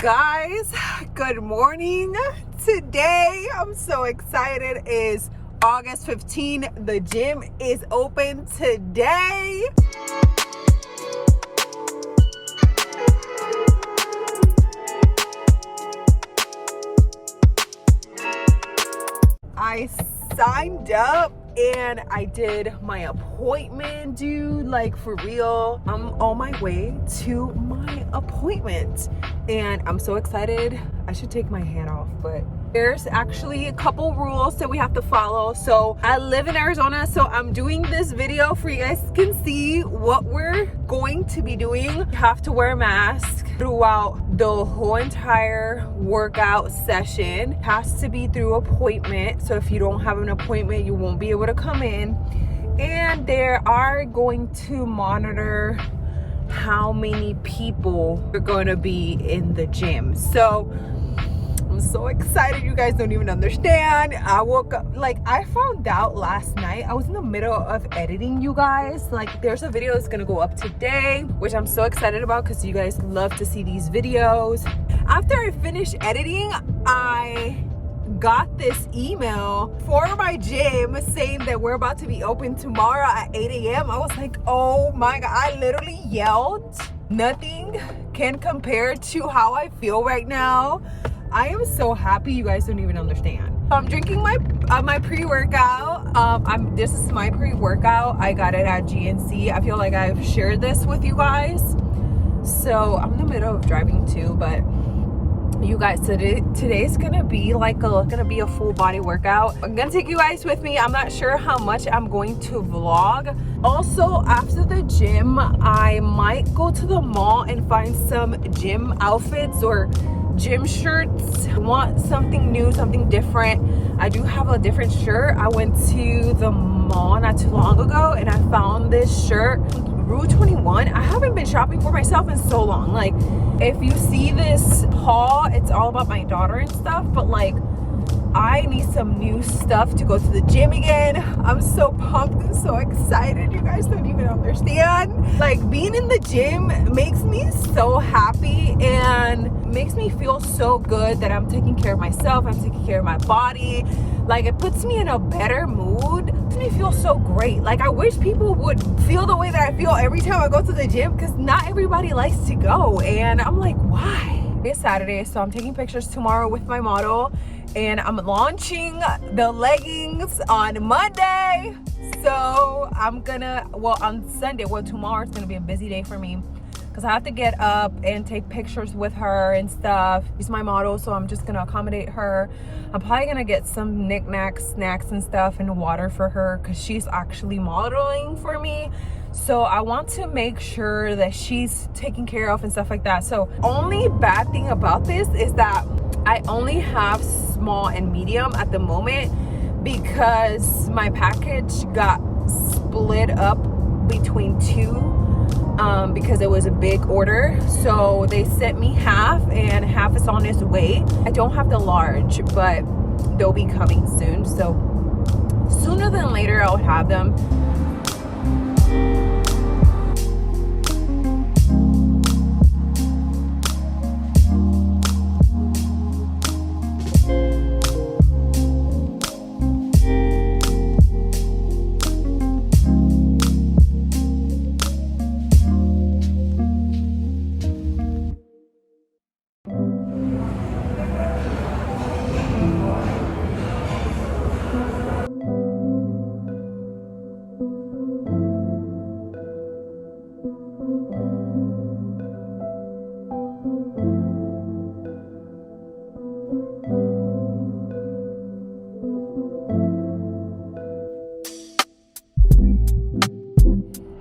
Guys, good morning. Today I'm so excited. It is August 15. The gym is open today. I signed up and I did my appointment, dude. Like, for real, I'm on my way to my appointment and I'm so excited. I should take my hat off, but there's actually a couple rules that we have to follow. So I live in Arizona, so I'm doing this video for you guys can see what we're going to be doing. You have to wear a mask throughout the whole entire workout session. It has to be through appointment, so if you don't have an appointment you won't be able to come in. And they are going to monitor how many people are going to be in the gym. So I'm so excited, you guys don't even understand. I woke up, like, I found out last night. I was in the middle of editing, you guys. Like, there's a video that's gonna go up today, which I'm so excited about because you guys love to see these videos. After I finished editing, I got this email for my gym saying that we're about to be open tomorrow at 8 a.m. I was like, oh my God, I literally yelled. Nothing can compare to how I feel right now. I am so happy, you guys don't even understand. I'm drinking my pre-workout. This is my pre-workout. I got it at GNC. I feel like I've shared this with you guys. So I'm in the middle of driving too, but you guys, today's gonna be like a full body workout. I'm gonna take you guys with me. I'm not sure how much I'm going to vlog. Also, after the gym, I might go to the mall and find some gym outfits or gym shirts. I want something new, something different. I do have a different shirt. I went to the mall not too long ago and I found this shirt, Rue 21. I haven't been shopping for myself in so long. Like, if you see this haul, it's all about my daughter and stuff, but like, I need some new stuff to go to the gym again. I'm so pumped and so excited. You guys don't even understand. Like, being in the gym makes me so happy and makes me feel so good that I'm taking care of myself. I'm taking care of my body. Like, it puts me in a better mood. It makes me feel so great. Like, I wish people would feel the way that I feel every time I go to the gym, because not everybody likes to go. And I'm like, why? It's Saturday, so I'm taking pictures tomorrow with my model. And I'm launching the leggings on Monday. So I'm gonna, well, on Sunday, well, tomorrow is gonna be a busy day for me because I have to get up and take pictures with her and stuff. She's my model, so I'm just gonna accommodate her. I'm probably gonna get some knickknacks, snacks and stuff and water for her because she's actually modeling for me. So I want to make sure that she's taken care of and stuff like that. So only bad thing about this is that I only have small and medium at the moment because my package got split up between two because it was a big order. So they sent me half and half is on its way. I don't have the large, but they'll be coming soon. So sooner than later I'll have them.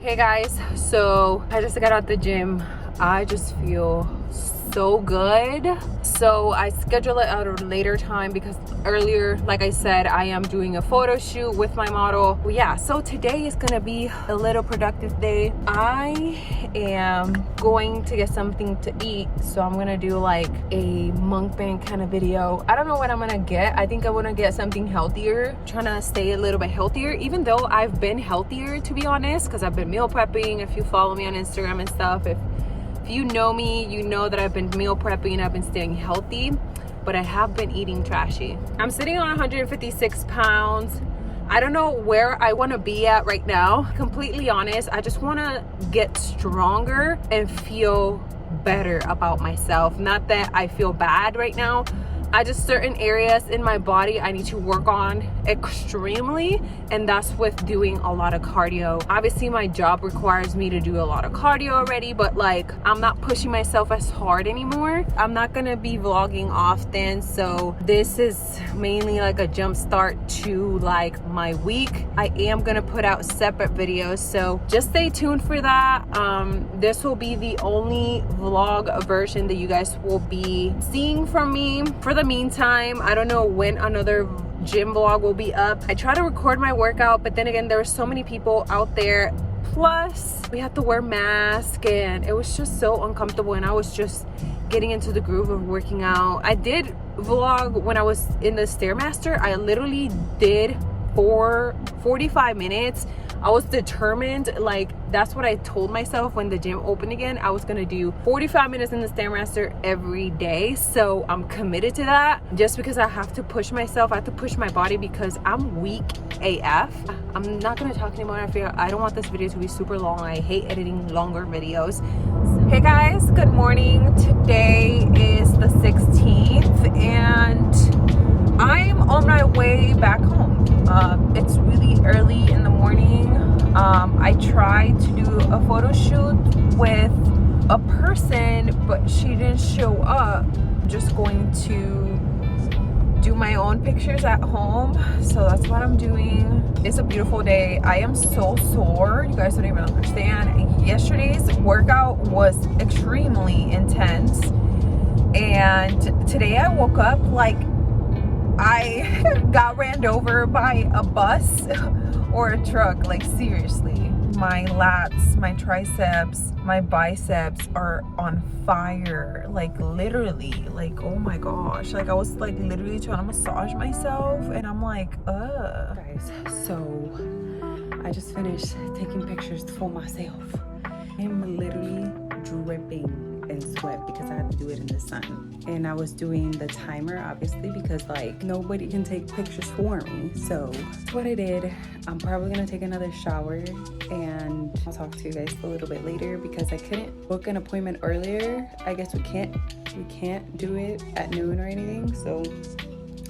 Hey guys, so I just got out the gym. I just feel so good. So I scheduled it at a later time because earlier, like I said, I am doing a photo shoot with my model. Well, yeah, so today is gonna be a little productive day. I am going to get something to eat, so I'm gonna do like a mukbang kind of video. I don't know what I'm gonna get. I think I want to get something healthier, trying to stay a little bit healthier, even though I've been healthier, to be honest, because I've been meal prepping. If you follow me on Instagram and stuff, if If you know me, you know that I've been meal prepping, I've been staying healthy, but I have been eating trashy. I'm sitting on 156 pounds. I don't know where I want to be at right now. Completely honest, I just want to get stronger and feel better about myself. Not that I feel bad right now. I just, certain areas in my body I need to work on extremely, and that's with doing a lot of cardio. Obviously my job requires me to do a lot of cardio already, but like I'm not pushing myself as hard anymore. I'm not gonna be vlogging often, so this is mainly like a jump start to like my week. I am gonna put out separate videos, so just stay tuned for that. This will be the only vlog version that you guys will be seeing from me. For the meantime, I don't know when another gym vlog will be up. I try to record my workout, but then again, there were so many people out there, plus we had to wear masks, and it was just so uncomfortable, and I was just getting into the groove of working out. I did vlog when I was in the Stairmaster. I literally did for 45 minutes. I was determined, like that's what I told myself when the gym opened again. I was gonna do 45 minutes in the Stairmaster every day. So I'm committed to that, just because I have to push myself. I have to push my body because I'm weak AF. I'm not gonna talk anymore. I don't want this video to be super long. I hate editing longer videos. Hey guys, good morning. Today is the 16th and I'm on my way back home. It's really early in the morning. I tried to do a photo shoot with a person, but she didn't show up. I'm just going to do my own pictures at home, so that's what I'm doing. It's a beautiful day. I am so sore, you guys don't even understand. Yesterday's workout was extremely intense, and today I woke up like I got ran over by a bus or a truck. Like seriously, my lats, my triceps, my biceps are on fire, like literally, like oh my gosh, like I was like literally trying to massage myself, and I'm like guys, so I just finished taking pictures for myself. I'm literally dripping in sweat because I had to do it in the sun, and I was doing the timer obviously because like nobody can take pictures for me, so that's what I did. I'm probably gonna take another shower, and I'll talk to you guys a little bit later because I couldn't book an appointment earlier. I guess we can't do it at noon or anything, so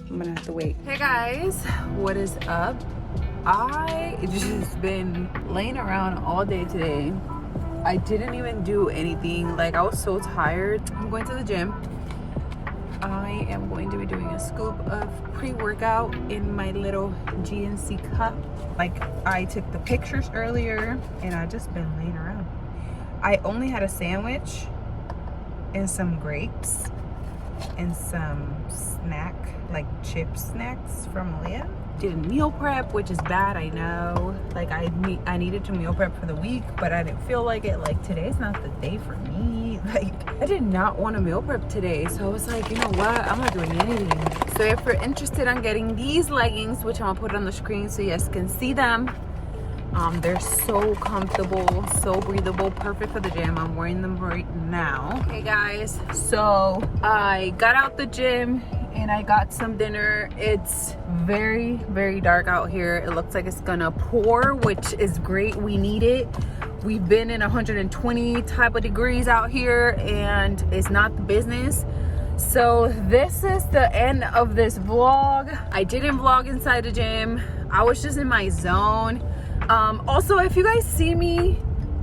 I'm gonna have to wait. Hey guys, what is up? I just been laying around all day today. I didn't even do anything. Like I was so tired. I'm going to the gym. I am going to be doing a scoop of pre-workout in my little GNC cup. Like I took the pictures earlier and I just been laying around. I only had a sandwich and some grapes and some snack, like chip snacks from Leah. Did meal prep, which is bad, I know. Like I needed to meal prep for the week, but I didn't feel like it. Like today's not the day for me. Like I did not want to meal prep today, so I was like, you know what, I'm not doing anything. So if you're interested in getting these leggings, which I'm gonna put on the screen so you guys can see them, they're so comfortable, so breathable, perfect for the gym. I'm wearing them right now. Okay guys, so I got out the gym and I got some dinner. It's very, very dark out here. It looks like it's gonna pour, which is great. We need it. We've been in 120 type of degrees out here and it's not the business. So this is the end of this vlog. I didn't vlog inside the gym. I was just in my zone. Also, if you guys see me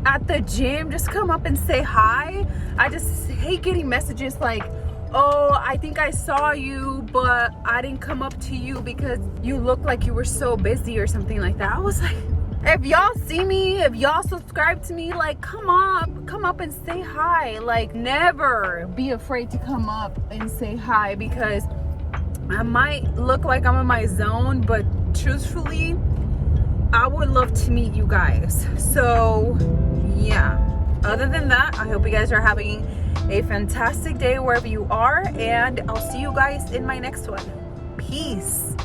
at the gym, just come up and say hi. I just hate getting messages like, oh, I think I saw you, but I didn't come up to you because you looked like you were so busy or something like that. I was like, if y'all see me, if y'all subscribe to me, like come up and say hi. Like never be afraid to come up and say hi, because I might look like I'm in my zone, but truthfully, I would love to meet you guys. So yeah, other than that, I hope you guys are having a fantastic day wherever you are, and I'll see you guys in my next one. Peace.